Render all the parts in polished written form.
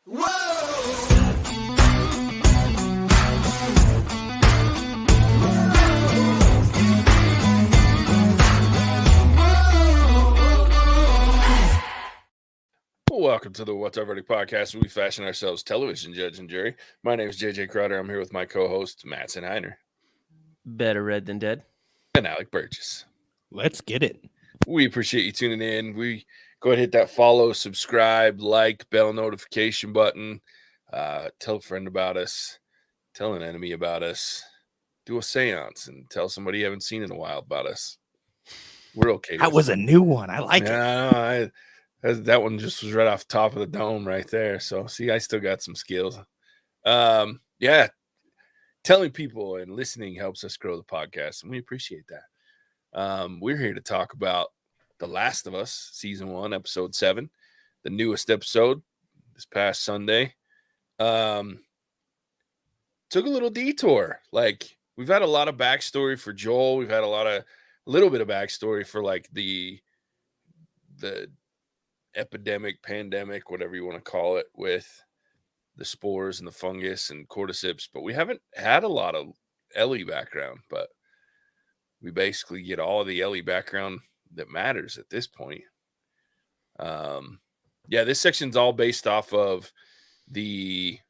Welcome to the What's Our Verdict podcast, where we fashion ourselves television judge and jury. My name is JJ Crowder. I'm here with my co-host, Mattson Heiner. Better read than dead. And Alec Burgess. Let's get it. We appreciate you tuning in. We go ahead and hit that follow, subscribe, like, bell notification button. Tell a friend about us. Tell an enemy about us. Do a seance and tell somebody you haven't seen in a while about us. We're okay. That was a new one. I like it. That one just was right off the top of the dome right there. So, see, I still got some skills. Yeah, telling people and listening helps us grow the podcast, and we appreciate that. We're here to talk about The Last of Us, Season 1, Episode 7, the newest episode this past Sunday. Took a little detour. Like, we've had a lot of backstory for Joel. We've had a little bit of backstory for, like, the epidemic, pandemic, whatever you want to call it, with the spores and the fungus and cordyceps, but we haven't had a lot of Ellie background, but we basically get all of the Ellie background that matters at this point. This section's all based off of the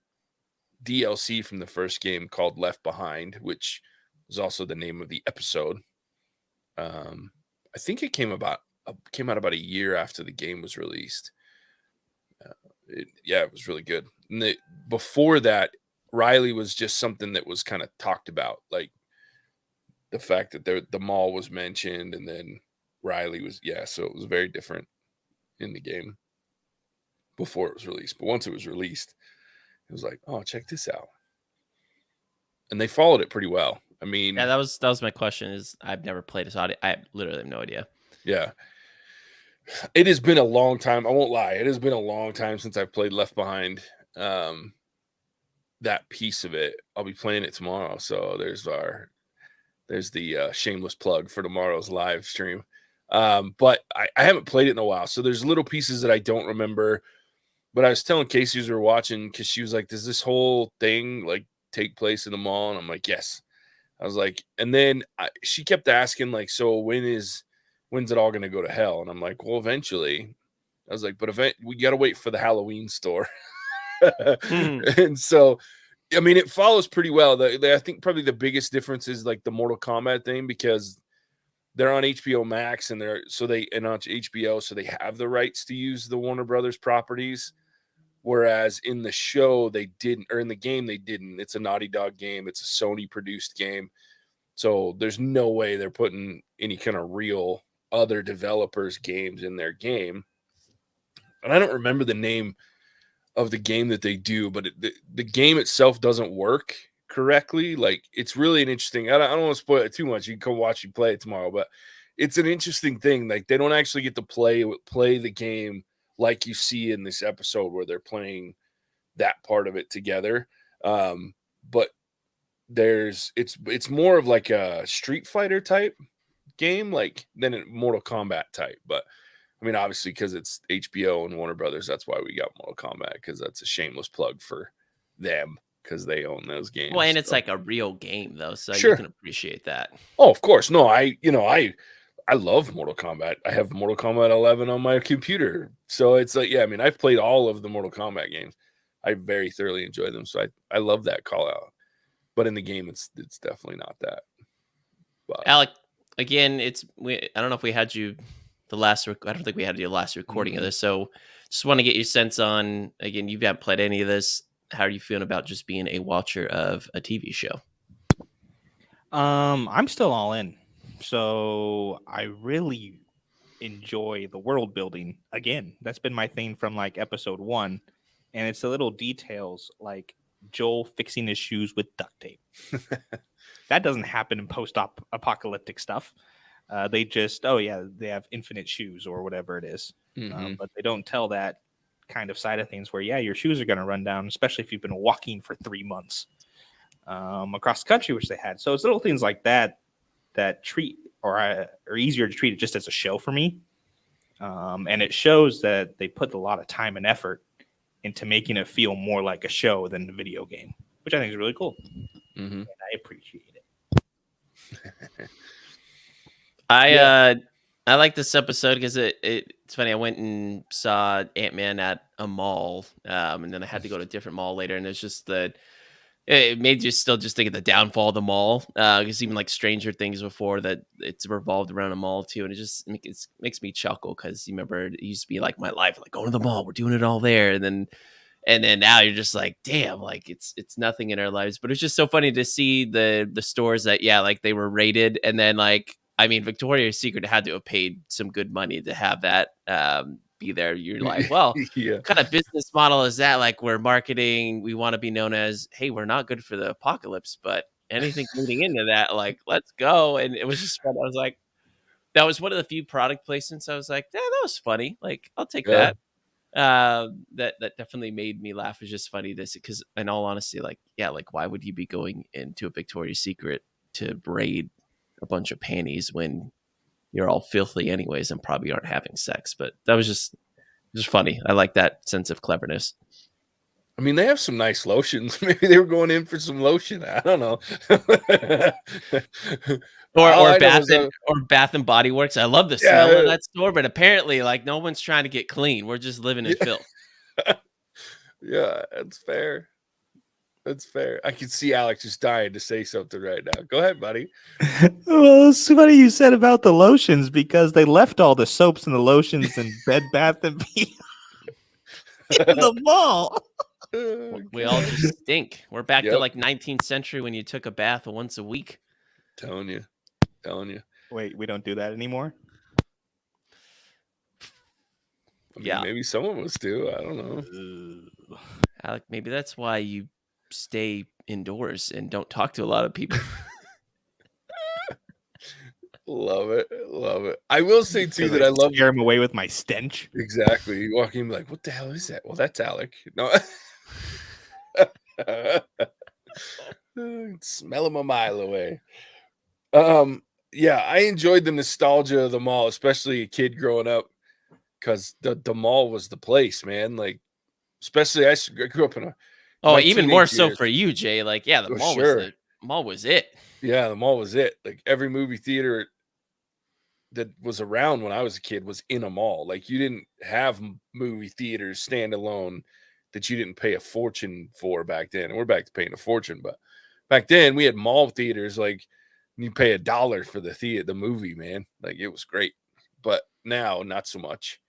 DLC from the first game called Left Behind, which was also the name of the episode. I think it came out about a year after the game was released. It was really good. And before that, Riley was just something that was kind of talked about, like the fact that the mall was mentioned, and then Riley was, so it was very different in the game before it was released. But once it was released, it was like, oh, check this out. And they followed it pretty well. I mean, yeah, that was my question. Is I've never played it, so I literally have no idea. Yeah. It has been a long time. I won't lie. It has been a long time since I've played Left Behind. That piece of it, I'll be playing it tomorrow. So there's the shameless plug for tomorrow's live stream. But I haven't played it in a while. So there's little pieces that I don't remember. But I was telling Casey as we were watching, because she was like, does this whole thing like take place in the mall? And I'm like, yes. I was like, and then she kept asking, like, so when's it all going to go to hell? And I'm like, well, eventually. I was like, but we got to wait for the Halloween store. And so, I mean, it follows pretty well. I think probably the biggest difference is like the Mortal Kombat thing, because they're on HBO Max and on HBO, so they have the rights to use the Warner Brothers properties. Whereas in the show, they didn't, or in the game, they didn't. It's a Naughty Dog game. It's a Sony produced game. So there's no way they're putting any kind of real other developers' games in their game. And I don't remember the name of the game that they do, but the game itself doesn't work correctly. Like, it's really an interesting, I don't want to spoil it too much. You can come watch you play it tomorrow, but it's an interesting thing. Like, they don't actually get to play the game like you see in this episode where they're playing that part of it together. But it's more of like a Street Fighter type game, like, than a Mortal Kombat type. But I mean, obviously, because it's HBO and Warner Brothers, that's why we got Mortal Kombat, because that's a shameless plug for them, because they own those games. Well, and it's like a real game, though, so sure, you can appreciate that. Oh, of course. No, I love Mortal Kombat. I have Mortal Kombat 11 on my computer. So it's like, I mean, I've played all of the Mortal Kombat games. I very thoroughly enjoy them. So I love that call out. But in the game, it's definitely not that. But Alec, again, I don't know if we had you I don't think we had your last recording of this. So just want to get your sense on, again, you haven't played any of this. How are you feeling about just being a watcher of a TV show? I'm still all in. So I really enjoy the world building. Again, that's been my thing from like episode 1. And it's the little details like Joel fixing his shoes with duct tape. That doesn't happen in post-apocalyptic stuff. They just, they have infinite shoes or whatever it is. Mm-hmm. But they don't tell that kind of side of things where, your shoes are going to run down, especially if you've been walking for 3 months across the country, which they had. So it's little things like that treat or easier to treat it just as a show for me. And it shows that they put a lot of time and effort into making it feel more like a show than a video game, which I think is really cool. Mm-hmm. And I appreciate it. I like this episode because it's funny. I went and saw Ant-Man at a mall, and then I had to go to a different mall later, and it's just it made you still just think of the downfall of the mall. Because even like Stranger Things before that, it's revolved around a mall too, and it makes me chuckle because you remember it used to be like my life, like going to the mall, we're doing it all there, and then now you're just like, damn, like it's nothing in our lives. But it's just so funny to see the stores that like they were rated, and then like I mean Victoria's Secret had to have paid some good money to have that be there. You're like, well, Yeah. what kind of business model is that? Like we're marketing, we want to be known as, hey, we're not good for the apocalypse, but anything leading into that, like let's go. And it was just fun. I was like, that was one of the few product placements. I was like, yeah, that was funny. Like I'll take Yeah. that. That definitely made me laugh. It's just funny this because in all honesty, like like why would you be going into a Victoria's Secret to braid a bunch of panties when you're all filthy anyways and probably aren't having sex? But that was just funny. I like that sense of cleverness. I mean, they have some nice lotions. Maybe they were going in for some lotion. I don't know. Or Bath and Body Works. I love the smell of that store, but apparently, like no one's trying to get clean. We're just living in filth. Yeah, that's fair. That's fair. I can see Alex just dying to say something right now. Go ahead, buddy. Well, it's funny you said about the lotions because they left all the soaps and the lotions and Bed Bath and Beyond in the mall. We all just stink. We're back to like 19th century when you took a bath once a week. Telling you. Wait, we don't do that anymore? I mean, maybe some of us do. I don't know. Alec, maybe that's why you stay indoors and don't talk to a lot of people. Love it. I will say too that I love scare him away with my stench. Exactly. You walk in like, what the hell is that? Well, that's Alec. No. Smell him a mile away. Yeah, I enjoyed the nostalgia of the mall, especially a kid growing up, because the mall was the place, man. Like, especially I grew up in a even more so for you, Jay. Like, yeah, the mall was it. Yeah, the mall was it. Like every movie theater that was around when I was a kid was in a mall. Like you didn't have movie theaters standalone that you didn't pay a fortune for back then. And we're back to paying a fortune, but back then we had mall theaters. Like you pay $1 for the movie, man. Like it was great. But now not so much.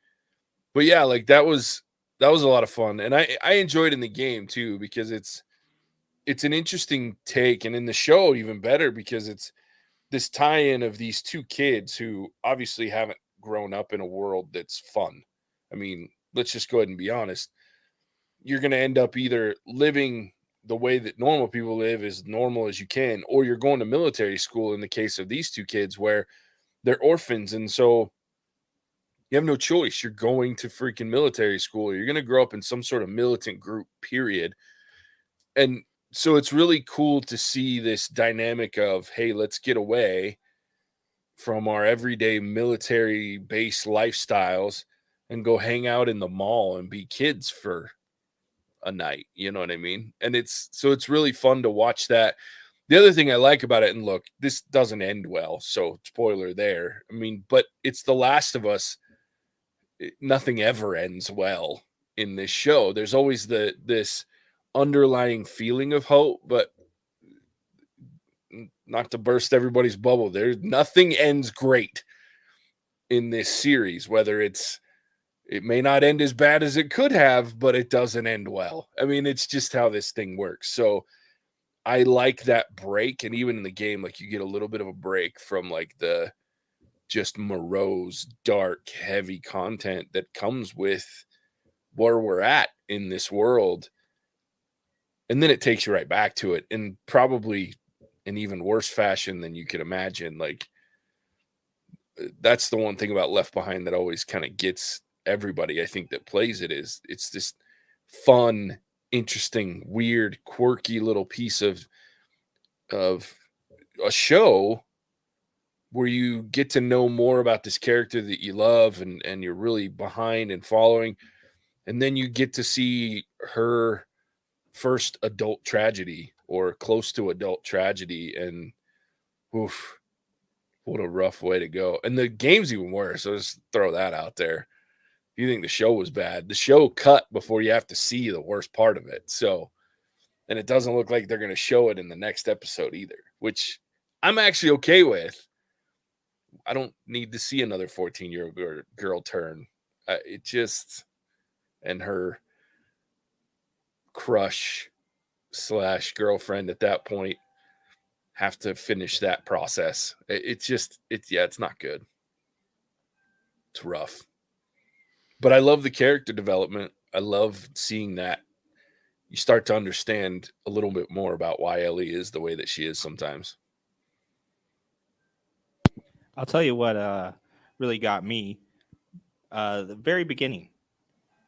But yeah, like that was a lot of fun. And I enjoyed in the game too, because it's an interesting take, and in the show even better because it's this tie-in of these two kids who obviously haven't grown up in a world that's fun. I mean, let's just go ahead and be honest. You're going to end up either living the way that normal people live, as normal as you can, or you're going to military school in the case of these two kids where they're orphans. And so you have no choice. You're going to freaking military school. You're going to grow up in some sort of militant group, period. And so it's really cool to see this dynamic of, hey, let's get away from our everyday military base lifestyles and go hang out in the mall and be kids for a night. You know what I mean? And it's really fun to watch that. The other thing I like about it, and look, this doesn't end well, so spoiler there. I mean, but it's The Last of Us. Nothing ever ends well in this show. There's always this underlying feeling of hope, but not to burst everybody's bubble, there's nothing ends great in this series, whether it may not end as bad as it could have, but it doesn't end well. I mean, it's just how this thing works. So I like that break. And even in the game, like you get a little bit of a break from like the just morose, dark, heavy content that comes with where we're at in this world. And then it takes you right back to it, and probably in even worse fashion than you could imagine. Like that's the one thing about Left Behind that always kind of gets everybody, I think, that plays it, is it's this fun, interesting, weird, quirky little piece of a show where you get to know more about this character that you love and you're really behind and following. And then you get to see her first adult tragedy or close to adult tragedy. And oof, what a rough way to go. And the game's even worse. So just throw that out there. If you think the show was bad, the show cut before you have to see the worst part of it. So, and it doesn't look like they're going to show it in the next episode either, which I'm actually okay with. I don't need to see another 14-year-old girl turn. It just, and her crush / girlfriend at that point have to finish that process. It's not good. It's rough. But I love the character development. I love seeing that. You start to understand a little bit more about why Ellie is the way that she is sometimes. I'll tell you what really got me. The very beginning,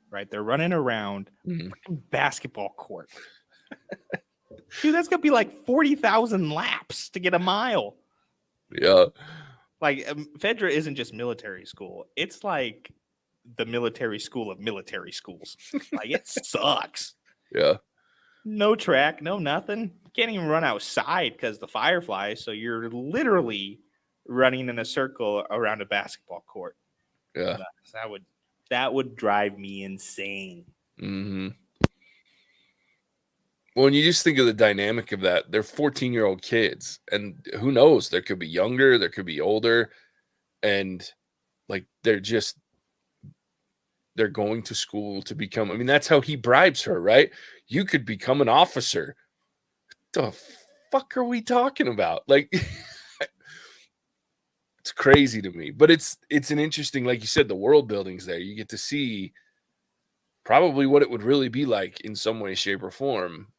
right? They're running around freaking basketball court. Dude, that's gonna be like 40,000 laps to get a mile. Yeah. Like Fedra isn't just military school; it's like the military school of military schools. Like it sucks. Yeah. No track, no nothing. Can't even run outside because the fireflies. So you're literally running in a circle around a basketball court. Yeah. That would drive me insane. Mm-hmm. Well, when you just think of the dynamic of that, they're 14-year-old kids, and who knows? There could be younger, there could be older, and like they're going to school to become. I mean, that's how he bribes her, right? You could become an officer. What the fuck are we talking about? Like, it's crazy to me, but it's an interesting, like you said, the world building's there. You get to see probably what it would really be like in some way, shape, or form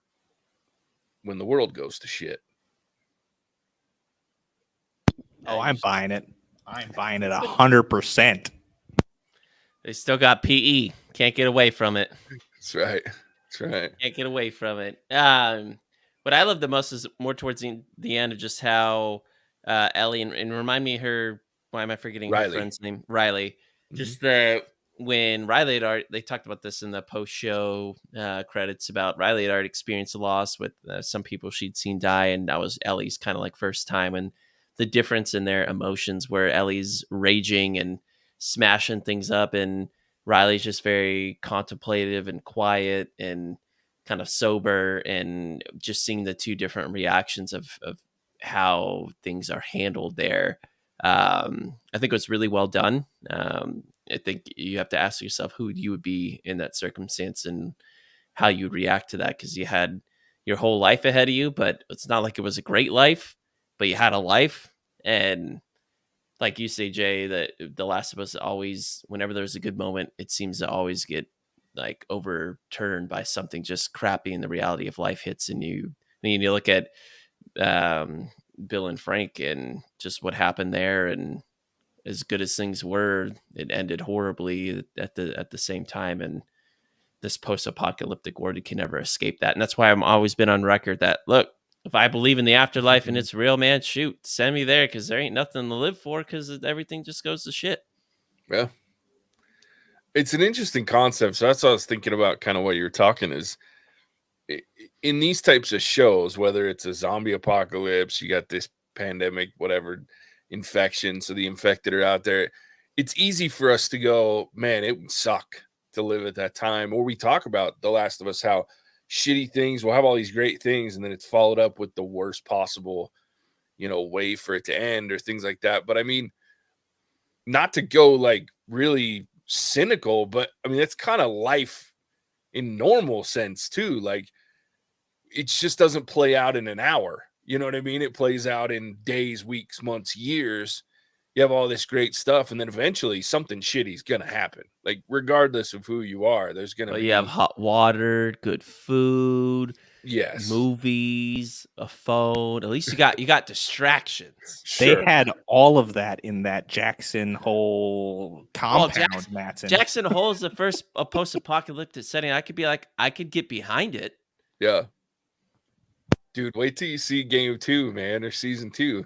when the world goes to shit. Oh, I'm buying it. I'm buying it 100%. They still got PE. Can't get away from it. That's right. That's right. Can't get away from it. What I love the most is more towards the end of just how Ellie and remind me her. Why am I forgetting her friend's name? Riley. Mm-hmm. Just when Riley had already, they talked about this in the post-show credits about Riley had already experienced a loss with some people she'd seen die, and that was Ellie's kind of like first time, and the difference in their emotions where Ellie's raging and smashing things up, and Riley's just very contemplative and quiet and kind of sober, and just seeing the two different reactions of how things are handled there. I think it was really well done. I think you have to ask yourself who you would be in that circumstance and how you would react to that, because you had your whole life ahead of you, but it's not like it was a great life, but you had a life. And like you say, Jay, that The Last of Us always, whenever there's a good moment, it seems to always get like overturned by something just crappy, and the reality of life hits. And you look at Bill and Frank and just what happened there, and as good as things were, it ended horribly at the same time. And this post-apocalyptic world, you can never escape that. And that's why I've always been on record that, look, if I believe in the afterlife and it's real, man, shoot, send me there, because there ain't nothing to live for, because everything just goes to shit. Yeah. It's an interesting concept. So that's what I was thinking about, kind of what you're talking is in these types of shows, whether it's a zombie apocalypse, you got this pandemic, whatever, infection, so the infected are out there. It's easy for us to go, man, it would suck to live at that time. Or we talk about The Last of Us, how shitty things will have all these great things, and then it's followed up with the worst possible, way for it to end, or things like that. But I mean, not to go like really cynical, but I mean, that's kind of life in normal sense too. Like, it just doesn't play out in an hour. You know what I mean? It plays out in days, weeks, months, years. You have all this great stuff, and then eventually something shitty is going to happen. Like, regardless of who you are, there's going to be... You have hot water, good food, yes, movies, a phone. At least you got distractions. Sure. They had all of that in that Jackson Hole compound, Mattson. Jackson Hole is the first post-apocalyptic setting. I could get behind it. Yeah. Dude, wait till you see game 2, man, or season 2.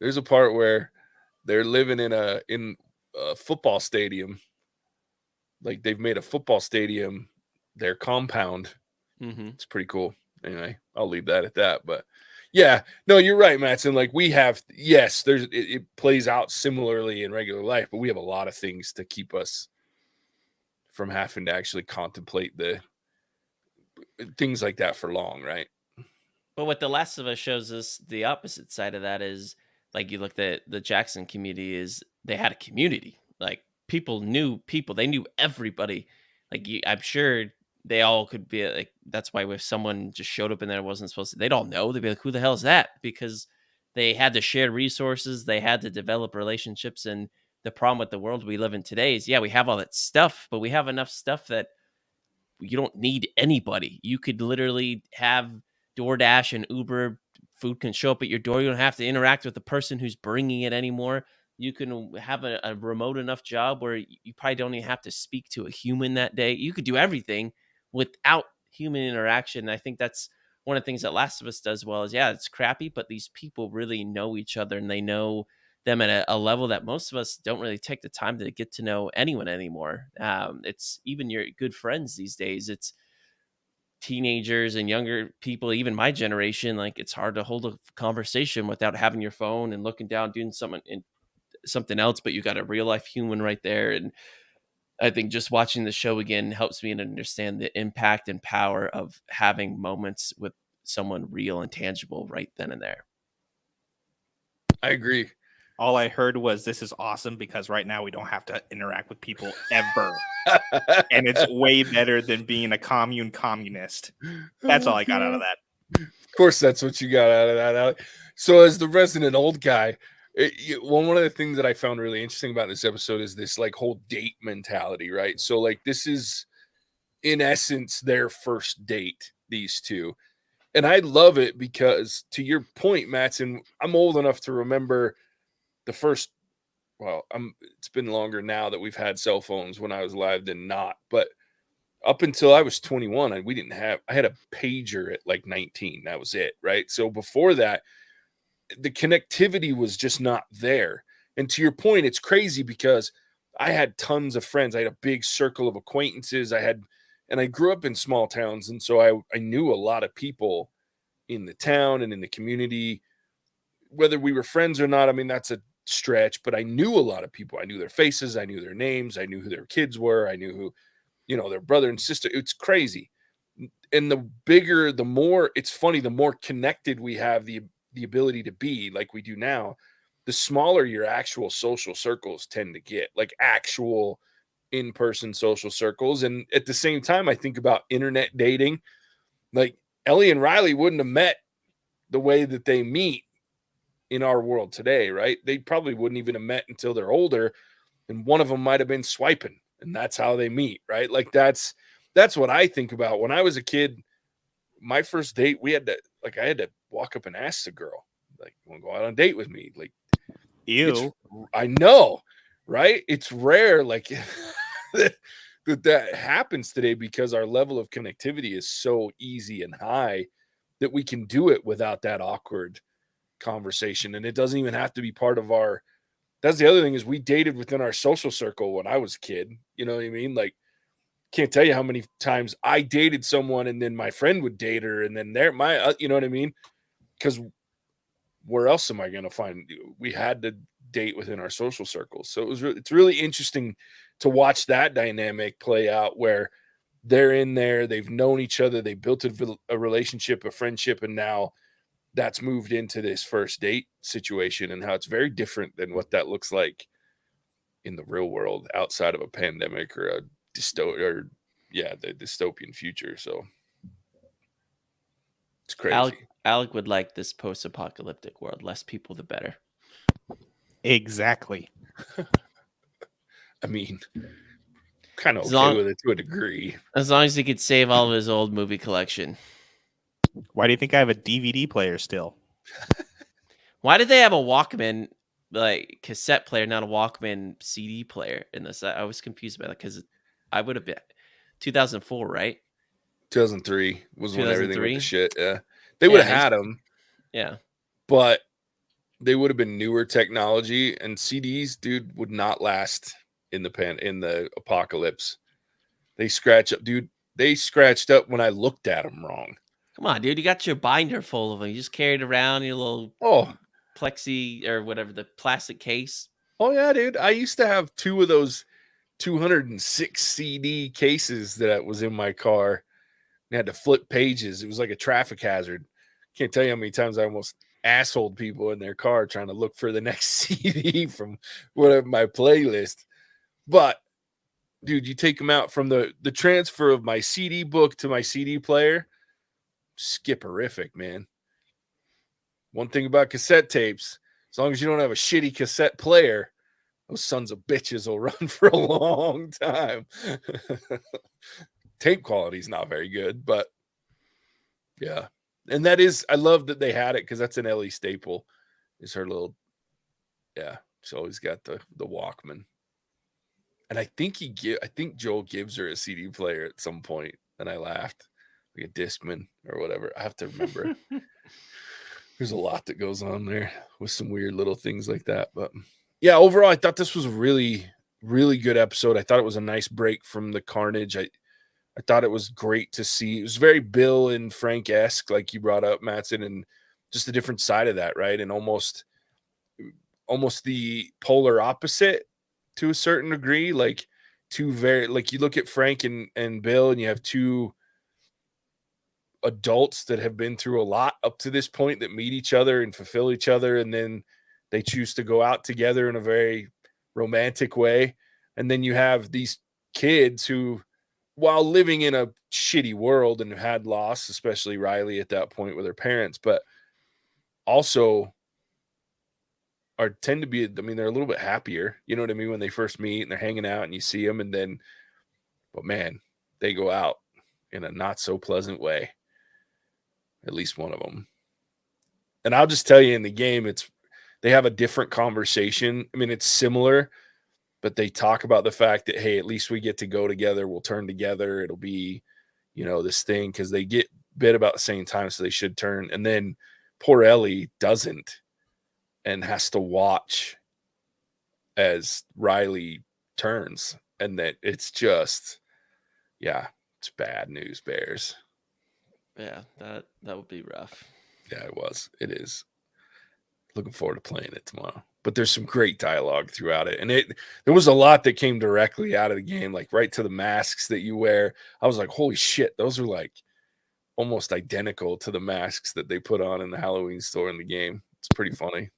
There's a part where they're living in a football stadium, Like they've made a football stadium their compound. Mm-hmm. It's pretty cool. Anyway, I'll leave that at that. But yeah, no, you're right, Mattson. Like we have, yes, it plays out similarly in regular life, but we have a lot of things to keep us from having to actually contemplate the things like that for long, right? But what The Last of Us shows us, the opposite side of that is, like, you looked at the Jackson community, is they had a community. Like, people knew people. They knew everybody. Like, I'm sure they all could be like, that's why if someone just showed up in there wasn't supposed to, they'd all know. They'd be like, who the hell is that? Because they had to share resources. They had to develop relationships. And the problem with the world we live in today is, yeah, we have all that stuff, but we have enough stuff that you don't need anybody. You could literally have DoorDash and Uber. Food can show up at your door. You don't have to interact with the person who's bringing it anymore. You can have a remote enough job where you probably don't even have to speak to a human that day. You could do everything without human interaction. And I think that's one of the things that Last of Us does well is, yeah, it's crappy, but these people really know each other and they know them at a level that most of us don't really take the time to get to know anyone anymore. It's even your good friends these days. It's teenagers and younger people, even my generation. Like, it's hard to hold a conversation without having your phone and looking down, doing something else, but you got a real life human right there. And I think just watching the show again helps me to understand the impact and power of having moments with someone real and tangible right then and there. I agree. All I heard was, this is awesome because right now we don't have to interact with people ever. And it's way better than being a communist. That's all I got out of that. Of course, that's what you got out of that, Alec. So, as the resident old guy, one of the things that I found really interesting about this episode is this like whole date mentality, right? So, like, this is in essence their first date, these two. And I love it because, to your point, Mattson, I'm old enough to remember the first, well, it's been longer now that we've had cell phones when I was alive than not, but up until I was 21, I had a pager at like 19. That was it, right? So before that, the connectivity was just not there. And to your point, it's crazy because I had tons of friends. I had a big circle of acquaintances. And I grew up in small towns. And so I knew a lot of people in the town and in the community, whether we were friends or not. I mean, that's a stretch, but I knew a lot of people. I knew their faces. I knew their names. I knew who their kids were. I knew who, their brother and sister. It's crazy. And the more, it's funny, the more connected we have the ability to be like we do now, the smaller your actual social circles tend to get, like actual in-person social circles. And at the same time, I think about internet dating. Like Ellie and Riley wouldn't have met the way that they meet in our world today, right? They probably wouldn't even have met until they're older, and one of them might have been swiping, and that's how they meet, right? Like that's what I think about. When I was a kid, my first date, I had to walk up and ask the girl, like, you want to go out on a date with me? Like, Ew. I know, right? It's rare, like that happens today because our level of connectivity is so easy and high that we can do it without that awkward conversation. And it doesn't even have to be part of our, that's the other thing, is we dated within our social circle when I was a kid. You know what I mean? Like, can't tell you how many times I dated someone and then my friend would date her, and then you know what I mean? Because where else am I going to find? We had to date within our social circles. So it's really interesting to watch that dynamic play out, where they're in there, they've known each other, they built a relationship, a friendship, and now that's moved into this first date situation, and how it's very different than what that looks like in the real world outside of a pandemic or the dystopian future. So it's crazy. Alec would like this post-apocalyptic world. Less people, the better. Exactly. I mean, kind of okay with it to a degree. As long as he could save all of his old movie collection. Why do you think I have a DVD player still? Why did they have a Walkman, like, cassette player, not a Walkman CD player in this? I was confused about that because I would have been 2004, right? 2003 was when everything went to shit. Yeah, they Yeah, would have had them. Yeah, but they would have been newer technology, and CDs, dude, would not last in the apocalypse. They scratch up, dude. They scratched up when I looked at them wrong. Come on, dude. You got your binder full of them. You just carried around your little Oh, plexi or whatever, the plastic case. oh yeah, dude. I used to have 2 of those 206 CD cases that was in my car. I had to flip pages. It was like a traffic hazard. Can't tell you how many times I almost assholed people in their car trying to look for the next CD from whatever my playlist. But dude, you take them out from the transfer of my CD book to my CD player. Skipperific, man. One thing about cassette tapes, as long as you don't have a shitty cassette player, those sons of bitches will run for a long time. Tape quality is not very good, but yeah. And that is, I love that they had it because that's an Ellie staple. Is her little, yeah. She's always got the Walkman. And I think Joel gives her a CD player at some point, and I laughed, like a Discman or whatever. I have to remember. There's a lot that goes on there with some weird little things like that, but yeah, overall, I thought this was a really, really good episode. I thought it was a nice break from the carnage. I thought it was great to see. It was very Bill and Frank-esque, like you brought up, Mattson, and just a different side of that, right? And almost the polar opposite to a certain degree. Like two very, like you look at Frank and Bill, and you have two adults that have been through a lot up to this point that meet each other and fulfill each other, and then they choose to go out together in a very romantic way. And then you have these kids who, while living in a shitty world and had loss, especially Riley at that point with her parents, but also tend to be, I mean, they're a little bit happier, you know what I mean, when they first meet and they're hanging out and you see them, and then, but man, they go out in a not so pleasant way, at least one of them. And I'll just tell you, in the game, they have a different conversation. I mean, it's similar, but they talk about the fact that, hey, at least we get to go together. We'll turn together. It'll be, this thing, because they get bit about the same time, so they should turn. And then poor Ellie doesn't and has to watch as Riley turns. And that it's just, yeah, it's bad news, Bears. Yeah, that would be rough. Yeah, it is. Looking forward to playing it tomorrow. But there's some great dialogue throughout it. And there was a lot that came directly out of the game, like right to the masks that you wear. I was like, holy shit, those are like almost identical to the masks that they put on in the Halloween store in the game. It's pretty funny.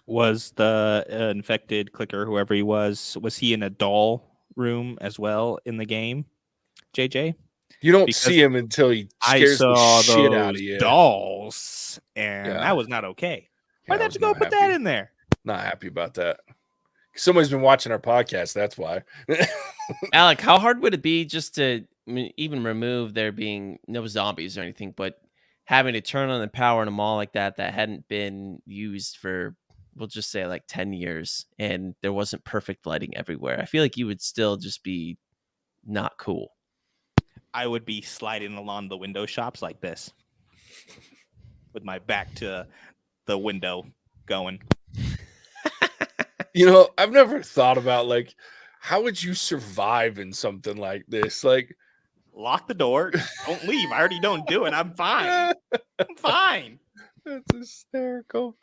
Was the infected clicker, whoever he was he in a doll room as well in the game, JJ? You don't see him until he scares the shit out of you. Dolls, and that was not okay. Why'd they have to go put that in there? Not happy about that. Somebody's been watching our podcast. That's why. Alec, how hard would it be just to even remove there being no zombies or anything, but having to turn on the power in a mall like that hadn't been used for, we'll just say, like 10 years, and there wasn't perfect lighting everywhere? I feel like you would still just be not cool. I would be sliding along the window shops like this with my back to the window going. I've never thought about, like, how would you survive in something like this? Like, lock the door. Don't leave. I already don't do it. I'm fine. I'm fine. That's hysterical.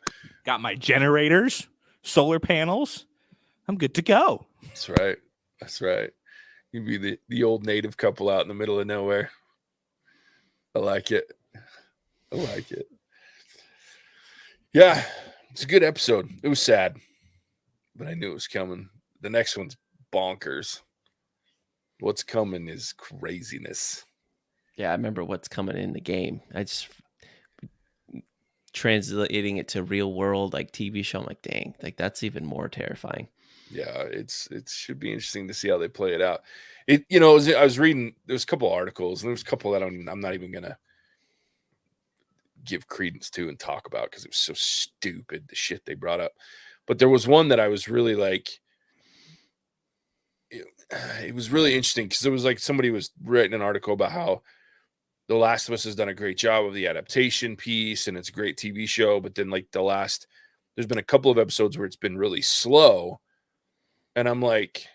Got my generators, solar panels. I'm good to go. That's right. That's right. You'd be the old native couple out in the middle of nowhere. I like it. I like it. Yeah, it's a good episode. It was sad, but I knew it was coming. The next one's bonkers. What's coming is craziness. Yeah, I remember what's coming in the game. I just translating it to real world, like TV show. I'm like, dang, like that's even more terrifying. Yeah, it should be interesting to see how they play it out. I was reading, there's a couple articles, and there's a couple that I'm not even gonna give credence to and talk about because it was so stupid, the shit they brought up. But there was one that I was really like, it was really interesting because it was like somebody was writing an article about how The Last of Us has done a great job of the adaptation piece, and it's a great TV show. But then, like, there's been a couple of episodes where it's been really slow. And I'm like,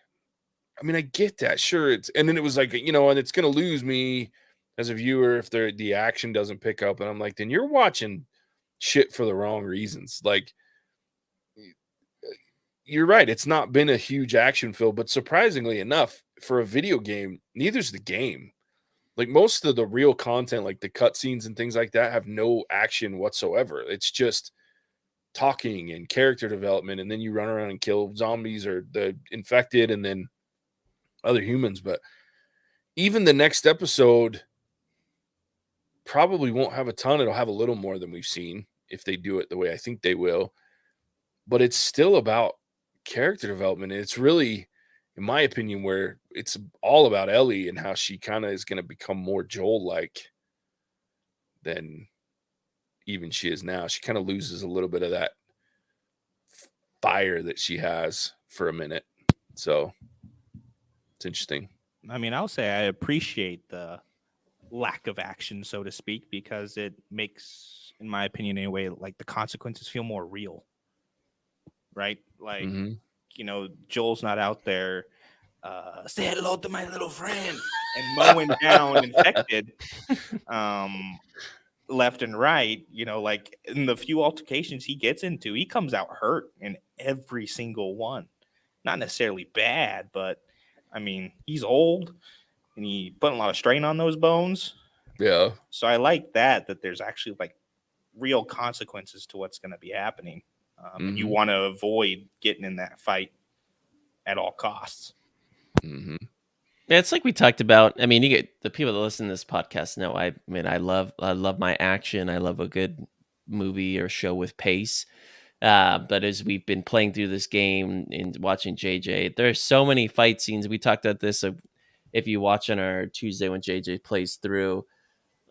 I mean, I get that. Sure. And then it was like, and it's going to lose me as a viewer if the action doesn't pick up. And I'm like, then you're watching shit for the wrong reasons. Like, you're right. It's not been a huge action film, but surprisingly enough, for a video game, neither's the game. Like most of the real content, like the cutscenes and things like that, have no action whatsoever. It's just talking and character development, and then you run around and kill zombies or the infected and then other humans. But even the next episode probably won't have a ton. It'll have a little more than we've seen if they do it the way I think they will. But it's still about character development. And it's really, in my opinion, where it's all about Ellie and how she kind of is going to become more Joel-like than even she is now. She kind of loses a little bit of that fire that she has for a minute. So it's interesting. I mean, I'll say I appreciate the lack of action, so to speak, because it makes, in my opinion anyway, like the consequences feel more real. Right? Like, Joel's not out there, say hello to my little friend, and mowing down infected left and right. Like in the few altercations he gets into, he comes out hurt in every single one. Not necessarily bad, but I mean, he's old and he put a lot of strain on those bones. Yeah. So I like that there's actually like real consequences to what's going to be happening. And you want to avoid getting in that fight at all costs. Yeah, it's like we talked about. I mean, you get the people that listen to this podcast know. I love my action. I love a good movie or show with pace. But as we've been playing through this game and watching JJ, there's so many fight scenes. We talked about this. If you watch on our Tuesday when JJ plays through,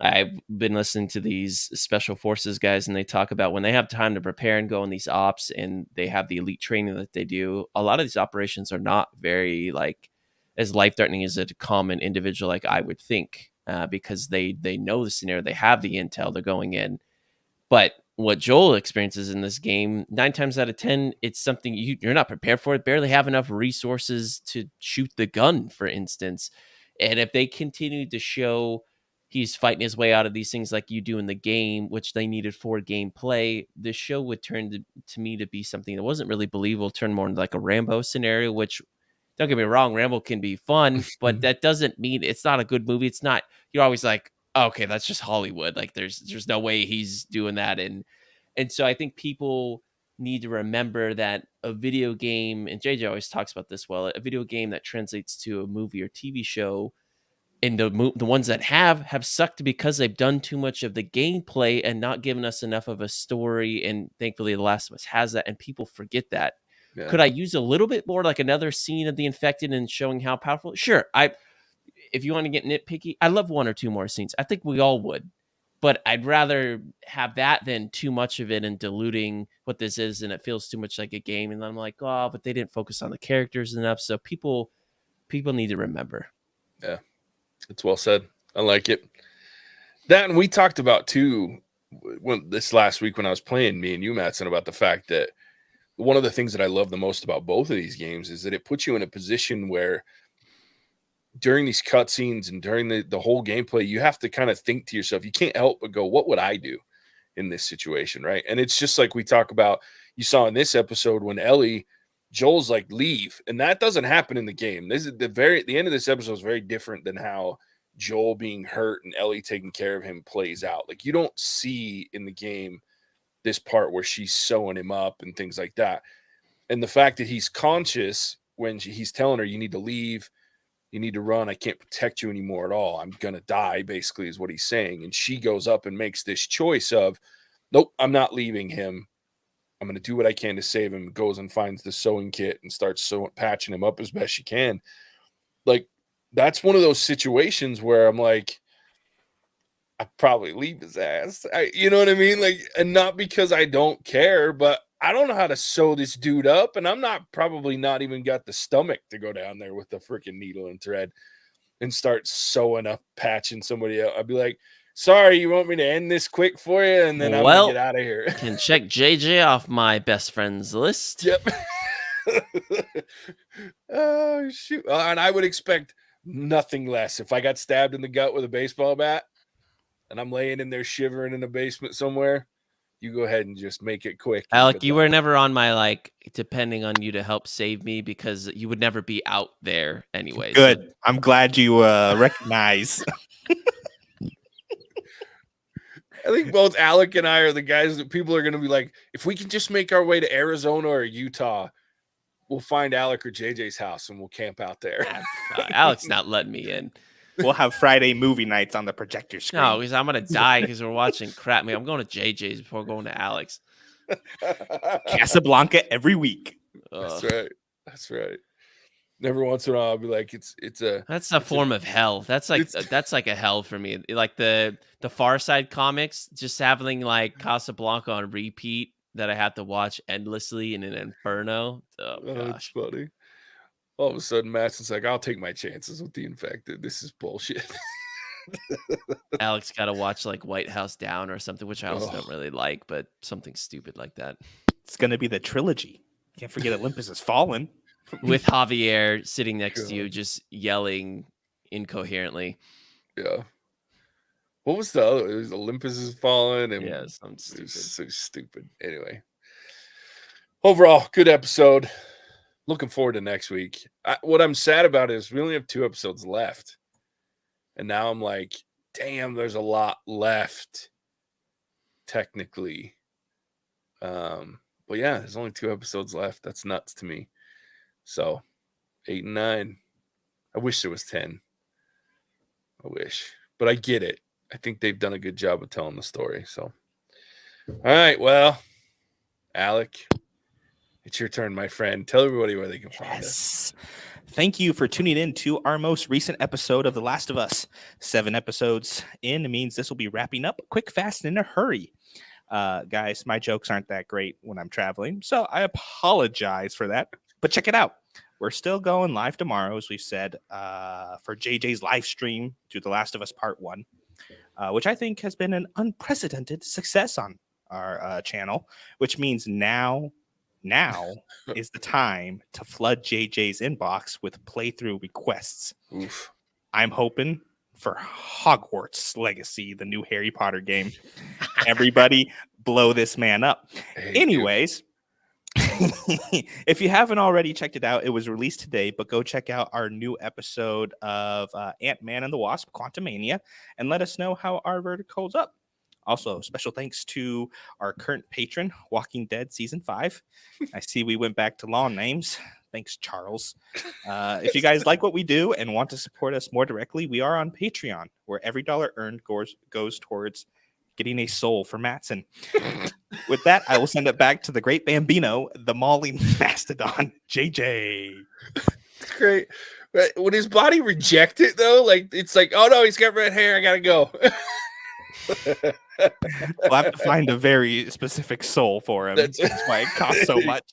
I've been listening to these special forces guys, and they talk about when they have time to prepare and go on these ops and they have the elite training that they do. A lot of these operations are not very as life-threatening as a common individual like I would think, because they know the scenario, they have the intel, they're going in. But what Joel experiences in this game, 9 times out of 10, it's something you're not prepared for. It barely have enough resources to shoot the gun, for instance. And if they continue to show he's fighting his way out of these things like you do in the game, which they needed for gameplay, the show would turn to me to be something that wasn't really believable, turn more into like a Rambo scenario, which, don't get me wrong, Rambo can be fun, but that doesn't mean it's not a good movie. It's not, you're always like, oh, okay, that's just Hollywood. Like there's no way he's doing that. And so I think people need to remember that a video game, and JJ always talks about this well, a video game that translates to a movie or TV show, and the ones that have sucked because they've done too much of the gameplay and not given us enough of a story. And thankfully, The Last of Us has that, and people forget that. Yeah. Could I use a little bit more, like another scene of the infected and showing how powerful? Sure. If you want to get nitpicky, I love 1 or 2 more scenes. I think we all would, but I'd rather have that than too much of it and diluting what this is, and it feels too much like a game. And then I'm like, oh, but they didn't focus on the characters enough. So people need to remember. Yeah. It's well said. I like it. That, and we talked about too this last week when I was playing, me and you, Mattson, about the fact that one of the things that I love the most about both of these games is that it puts you in a position where during these cutscenes and during the whole gameplay, you have to kind of think to yourself, you can't help but go, what would I do in this situation, right? And it's just like we talk about, you saw in this episode when Joel's like, leave. And that doesn't happen in the game. This is the end of this episode is very different than how Joel being hurt and Ellie taking care of him plays out. Like, you don't see in the game this part where she's sewing him up and things like that. And the fact that he's conscious when he's telling her, you need to leave, you need to run, I can't protect you anymore at all, I'm going to die, basically is what he's saying. And she goes up and makes this choice of, nope, I'm not leaving him. I'm going to do what I can to save him. Goes and finds the sewing kit and starts patching him up as best she can. Like, that's one of those situations where I'm like, I'd probably leave his ass. You know what I mean? Like, and not because I don't care, but I don't know how to sew this dude up. And I'm probably not even got the stomach to go down there with the freaking needle and thread and start sewing up, patching somebody up. I'd be like, sorry, you want me to end this quick for you? And then I'm going to get out of here. Can check JJ off my best friends list. Yep. Oh shoot! And I would expect nothing less if I got stabbed in the gut with a baseball bat, and I'm laying in there shivering in a basement somewhere. You go ahead and just make it quick. and Alec, get you done. were never on my like depending on you to help save me because you would never be out there anyway. So Good. I'm glad you recognize. I think both Alec and I are the guys that people are going to be like, if we can just make our way to Arizona or Utah, we'll find Alec or JJ's house and we'll camp out there. Alec's not letting me in. We'll have Friday movie nights on the projector screen. No, because I'm gonna die because we're watching crap. I'm going to JJ's before going to Alex. Casablanca every week. That's right. That's right. Every once in a while, I'll be like, That's a form of hell. That's like a hell for me. Like the Far Side comics, just having like Casablanca on repeat that I have to watch endlessly in an inferno. Oh That's gosh, funny. All of a sudden, Mattson's like, I'll take my chances with the infected. This is bullshit. Alex got to watch like White House Down or something, which I also don't Oh. really like, but something stupid like that. It's going to be the trilogy. Can't forget Olympus Has Fallen. With Javier sitting next to you, God. just yelling incoherently. Yeah. What was the other? It was Olympus Has Fallen. And Yeah, something it stupid. was so stupid. Anyway. Overall, good episode. Looking forward to next week. What I'm sad about is we only have 2 episodes left. And now I'm like, damn, there's a lot left. Technically. But yeah, there's only 2 episodes left. That's nuts to me. So 8 and 9. I wish there was 10. I wish. But I get it. I think they've done a good job of telling the story. So all right, well, Alec, it's your turn, my friend. Tell everybody where they can find us. Thank you for tuning in to our most recent episode of The Last of Us. 7 episodes in means this will be wrapping up quick, fast, and in a hurry. Guys, my jokes aren't that great when I'm traveling, so I apologize for that. But check it out. We're still going live tomorrow, as we've said, for JJ's live stream to The Last of Us Part 1, which I think has been an unprecedented success on our channel, which means now is the time to flood JJ's inbox with playthrough requests. Oof. I'm hoping for Hogwarts Legacy, the new Harry Potter game. Everybody blow this man up. Anyways, if you haven't already checked it out, it was released today, but go check out our new episode of Ant-Man and the Wasp, Quantumania, and let us know how our verdict holds up. Also, special thanks to our current patron, Walking Dead Season 5. I see we went back to lawn names. Thanks, Charles. If you guys like what we do and want to support us more directly, we are on Patreon, where every dollar earned goes towards getting a soul for Mattson. With that, I will send it back to the great Bambino, the mauling mastodon, JJ. Great. Would his body reject it, though? Like, it's like, oh, no, he's got red hair. I got to go. We'll have to find a very specific soul for him. That's why it costs so much.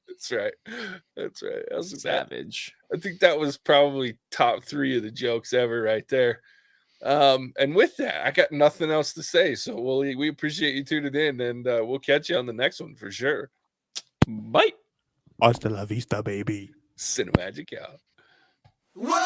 That's right. That's right. That was Savage. I think that was probably top 3 of the jokes ever right there. And with that, I got nothing else to say. So we appreciate you tuning in, and we'll catch you on the next one for sure. Bye. Hasta la vista, baby. Cinemagic out. Whoa!